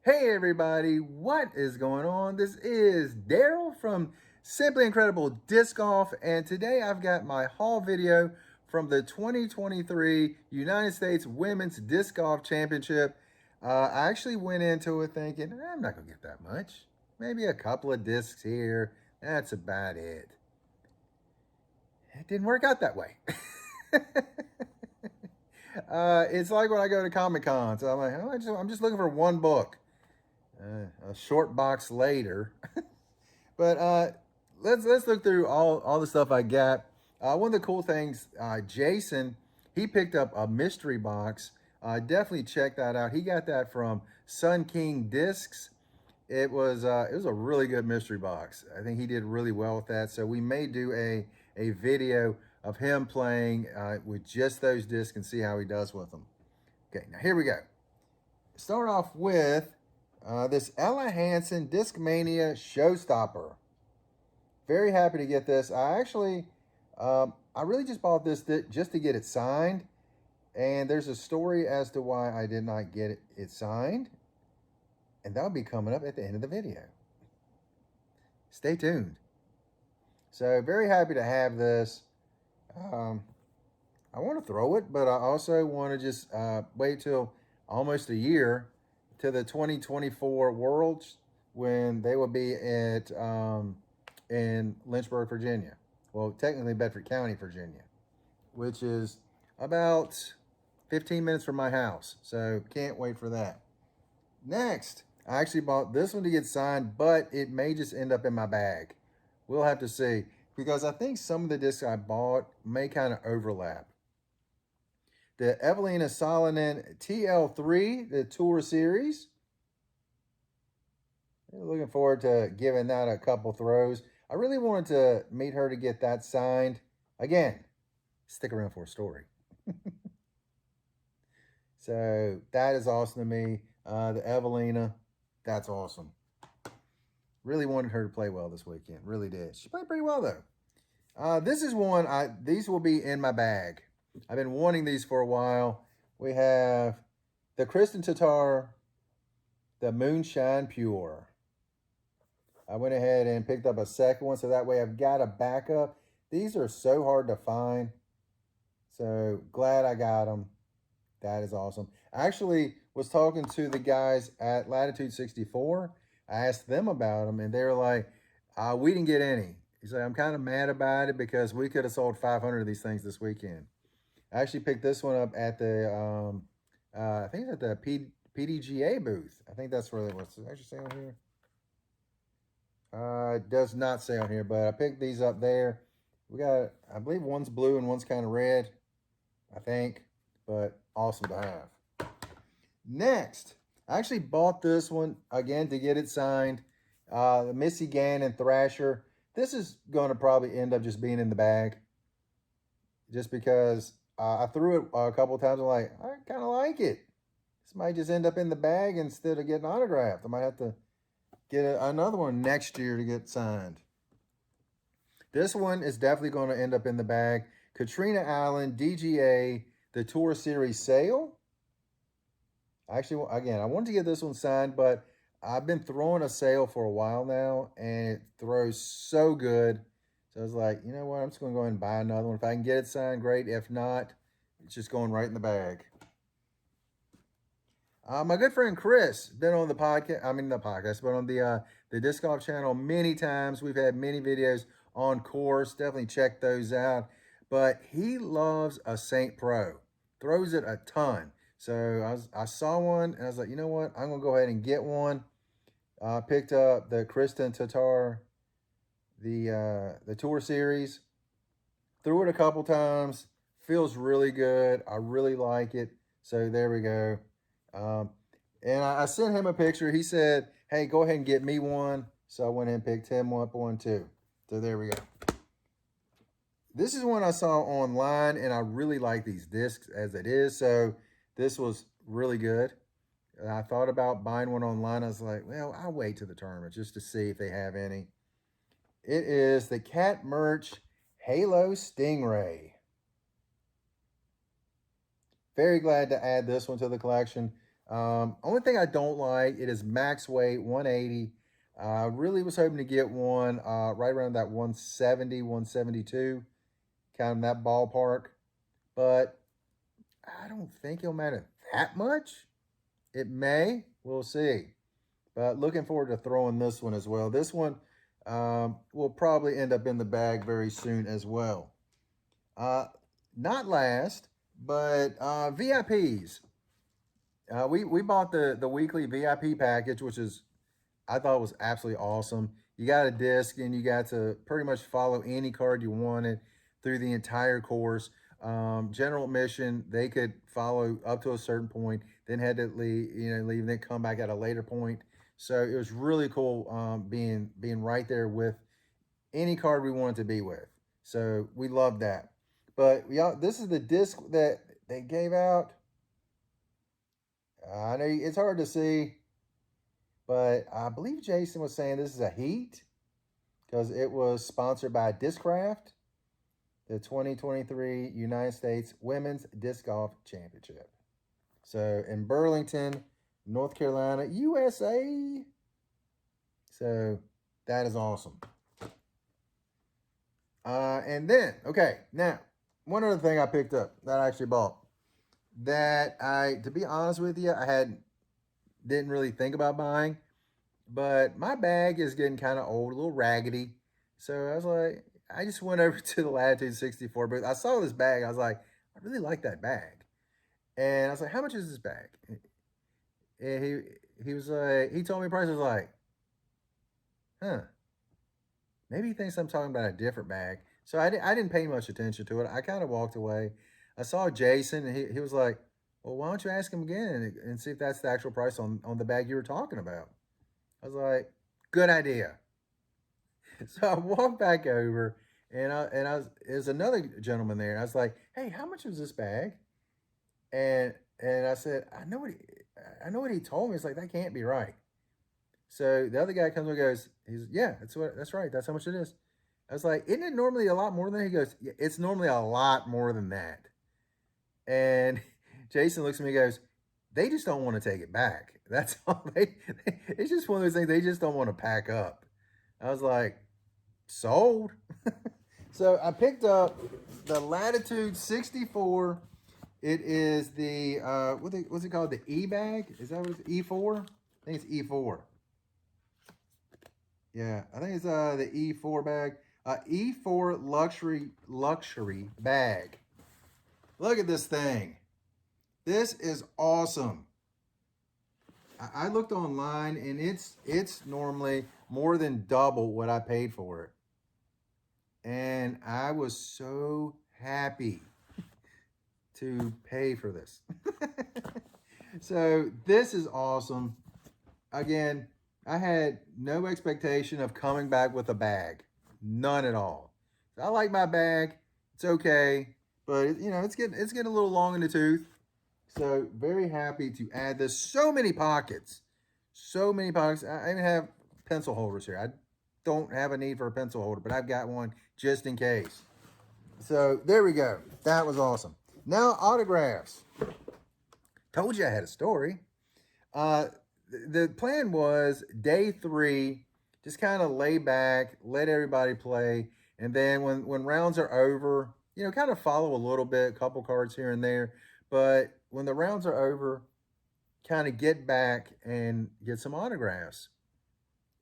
Hey everybody, what is going on? This is Daryl from Simply Incredible Disc Golf, and today I've got my haul video from the 2023 United States Women's Disc Golf Championship. I actually went into it thinking, I'm not going to get that much. Maybe a couple of discs here. That's about it. It didn't work out that way. It's like when I go to Comic Con. So I'm like, I'm just looking for one book. A short box later. But let's look through all the stuff I got. One of the cool things, Jason, he picked up a mystery box. Definitely check that out. He got that from Sun King Discs. It was a really good mystery box. I think he did really well with that. So we may do a video of him playing with just those discs and see how he does with them. Okay, now here we go. Start off with this Ella Hansen Discmania Showstopper. Very happy to get this. I really just bought this just to get it signed. And there's a story as to why I did not get it signed. And that'll be coming up at the end of the video. Stay tuned. So very happy to have this. I want to throw it, but I also want to just wait till almost a year to the 2024 Worlds when they will be at in Lynchburg, Virginia. Well, technically Bedford County, Virginia, which is about 15 minutes from my house. So can't wait for that. Next, I actually bought this one to get signed, but it may just end up in my bag. We'll have to see because I think some of the discs I bought may kind of overlap. The Evelina Salonen TL3, the Tour Series. Looking forward to giving that a couple throws. I really wanted to meet her to get that signed. Again, stick around for a story. So that is awesome to me. The Evelina, that's awesome. Really wanted her to play well this weekend. Really did. She played pretty well though. This is one, these will be in my bag. I've been wanting these for a while. We have the Kristen Tatar, the Moonshine Pure. I went ahead and picked up a second one, so that way I've got a backup. These are so hard to find, so glad I got them. That is awesome. I actually was talking to the guys at Latitude 64. I asked them about them, and they were like, we didn't get any. He's like, I'm kind of mad about it because we could have sold 500 of these things this weekend. I actually picked this one up at the, I think it's at the PDGA booth. I think that's where it was. Does it actually say on here? It does not say on here, but I picked these up there. We got, I believe one's blue and one's kind of red, I think, but awesome to have. Next, I actually bought this one, again, to get it signed. The Missy Gannon Thrasher. This is going to probably end up just being in the bag. Just because I threw it a couple of times. I'm like, I kind of like it. This might just end up in the bag instead of getting autographed. I might have to get another one next year to get signed. This one is definitely going to end up in the bag. Katrina Allen, DGA, the Tour Series Sale. Actually, again, I wanted to get this one signed, but I've been throwing a sale for a while now, and it throws so good. So I was like, you know what? I'm just going to go ahead and buy another one. If I can get it signed, great. If not, it's just going right in the bag. My good friend Chris, been on the podcast, but on the Disc Golf channel many times. We've had many videos on course. Definitely check those out. But he loves a Saint Pro. Throws it a ton. So I saw one, and I was like, you know what? I'm going to go ahead and get one. Picked up the Kristen Tatar, the Tour Series. Threw it a couple times. Feels really good. I really like it. So there we go. And I sent him a picture. He said, hey, go ahead and get me one. So I went ahead and picked him up one too. So there we go. This is one I saw online, and I really like these discs as it is. So this was really good. And I thought about buying one online. I was like, well, I'll wait to the tournament just to see if they have any. It is the Cat Merch Halo Stingray. Very glad to add this one to the collection. Only thing I don't like, it is max weight 180. I really was hoping to get one right around that 170, 172, kind of in that ballpark. But I don't think it'll matter that much. It may. We'll see. But looking forward to throwing this one as well. This one will probably end up in the bag very soon as well. Uh, Not last, but VIPs. We bought the weekly VIP package, which is I thought was absolutely awesome. You got a disc and you got to pretty much follow any card you wanted through the entire course. General admission, they could follow up to a certain point, then had to leave, and then come back at a later point. So it was really cool being right there with any card we wanted to be with. So we loved that. But this is the disc that they gave out. I know it's hard to see, but I believe Jason was saying this is a heat because it was sponsored by Discraft, the 2023 United States Women's Disc Golf Championship. So in Burlington, North Carolina, USA. So that is awesome. And then, okay, now, one other thing I picked up that I actually bought that to be honest with you, didn't really think about buying, but my bag is getting kind of old, a little raggedy. So I was like, I just went over to the Latitude 64 booth. I saw this bag. I was like, I really like that bag. And I was like, how much is this bag? And he was like, he told me the price. Was like, huh, maybe he thinks I'm talking about a different bag. So I didn't pay much attention to it. I kind of walked away. I saw Jason, and he was like, well, why don't you ask him again and see if that's the actual price on the bag you were talking about? I was like, good idea. So I walked back over, and there's another gentleman there. And I was like, hey, how much was this bag? And I said, I know what he told me. It's like, that can't be right. So the other guy comes and goes, yeah, that's right. That's how much it is. I was like, isn't it normally a lot more than that? He goes, yeah, it's normally a lot more than that. And Jason looks at me and goes, they just don't want to take it back. That's all it's just one of those things they just don't want to pack up. I was like, sold. So I picked up the Latitude 64. It is the what's it called? The E bag? Is that what it's E4? I think it's E4. Yeah, I think it's the E4 bag. E4 luxury bag. Look at this thing. This is awesome. I looked online and it's normally more than double what I paid for it. And I was so happy to pay for this. So this is awesome. Again, I had no expectation of coming back with a bag. None at all. I like my bag. It's okay. But it's getting a little long in the tooth. So very happy to add this. So many pockets. So many pockets. I even have pencil holders here. I don't have a need for a pencil holder, but I've got one just in case. So there we go. That was awesome. Now autographs. Told you I had a story. The plan was day 3, just kind of lay back, let everybody play, and then when rounds are over, kind of follow a little bit, a couple cards here and there. But when the rounds are over, kind of get back and get some autographs.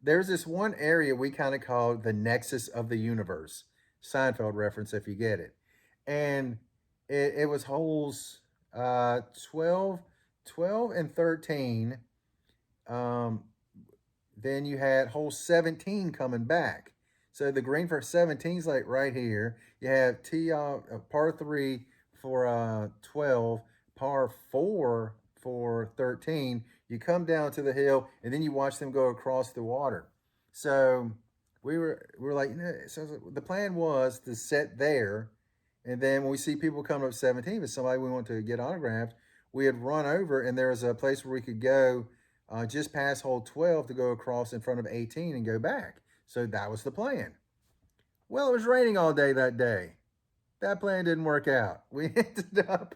There's this one area we kind of call the nexus of the universe. Seinfeld reference if you get it. And it was holes 12 and 13. Then you had hole 17 coming back. So the green for 17 is like right here. You have par 3 for 12, par 4 for 13. You come down to the hill, and then you watch them go across the water. So we were like, so the plan was to set there, and then when we see people come up 17, if somebody we want to get autographed, we had run over, and there was a place where we could go just past hole 12 to go across in front of 18 and go back. So that was the plan. Well, it was raining all day that day. That plan didn't work out. We ended up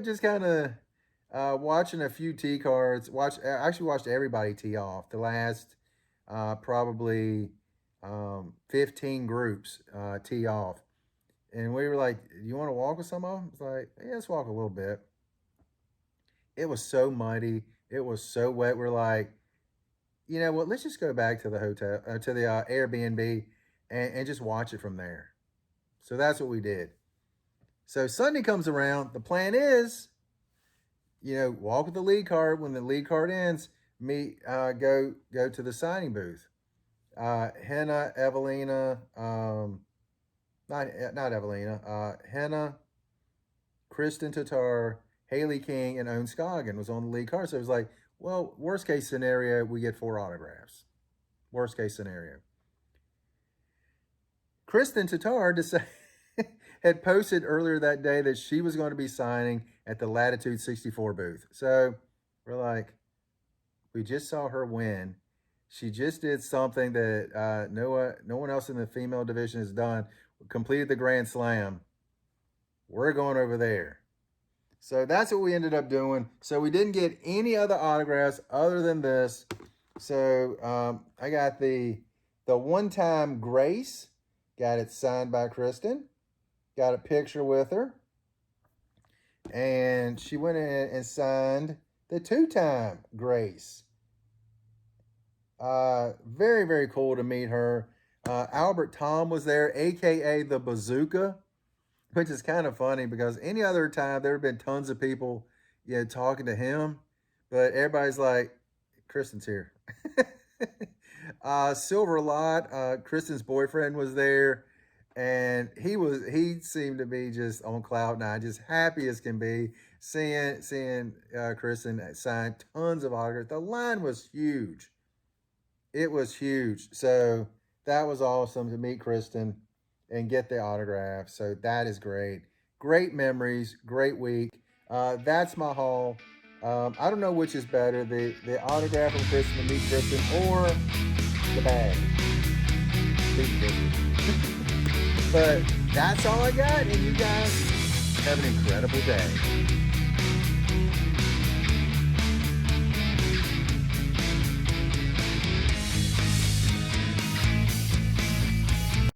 just kind of Watching a few tee cards. I actually watched everybody tee off. The last probably 15 groups tee off. And we were like, you want to walk with some of them? It's like, yeah, let's walk a little bit. It was so muddy. It was so wet. We're like, you know what? Let's just go back to the hotel, to the Airbnb, and just watch it from there. So that's what we did. So Sunday comes around. The plan is, walk with the lead card. When the lead card ends, go to the signing booth. Henna, Evelina, not Evelina, Henna, Kristen Tatar, Haley King, and Owen Scoggin was on the lead card. So it was like, well, worst case scenario, we get 4 autographs. Worst case scenario. Kristen Tatar had posted earlier that day that she was going to be signing at the Latitude 64 booth. So we're like, we just saw her win. She just did something that no one else in the female division has done. Completed the Grand Slam. We're going over there. So that's what we ended up doing. So we didn't get any other autographs other than this. So I got the one-time Grace. Got it signed by Kristen. Got a picture with her. And she went in and signed the 2-time Grace. Very, very cool to meet her. Albert Tom was there, a.k.a. the Bazooka, which is kind of funny because any other time there have been tons of people, talking to him. But everybody's like, Kristen's here. Silver Lot, Kristen's boyfriend, was there. And he seemed to be just on cloud nine, just happy as can be, seeing Kristen sign tons of autographs. The line was huge. It was huge. So that was awesome to meet Kristen and get the autograph. So that is great. Great memories. Great week. That's my haul. I don't know which is better, the autograph from Kristen to meet Kristen or the bag. But that's all I got, and you guys have an incredible day.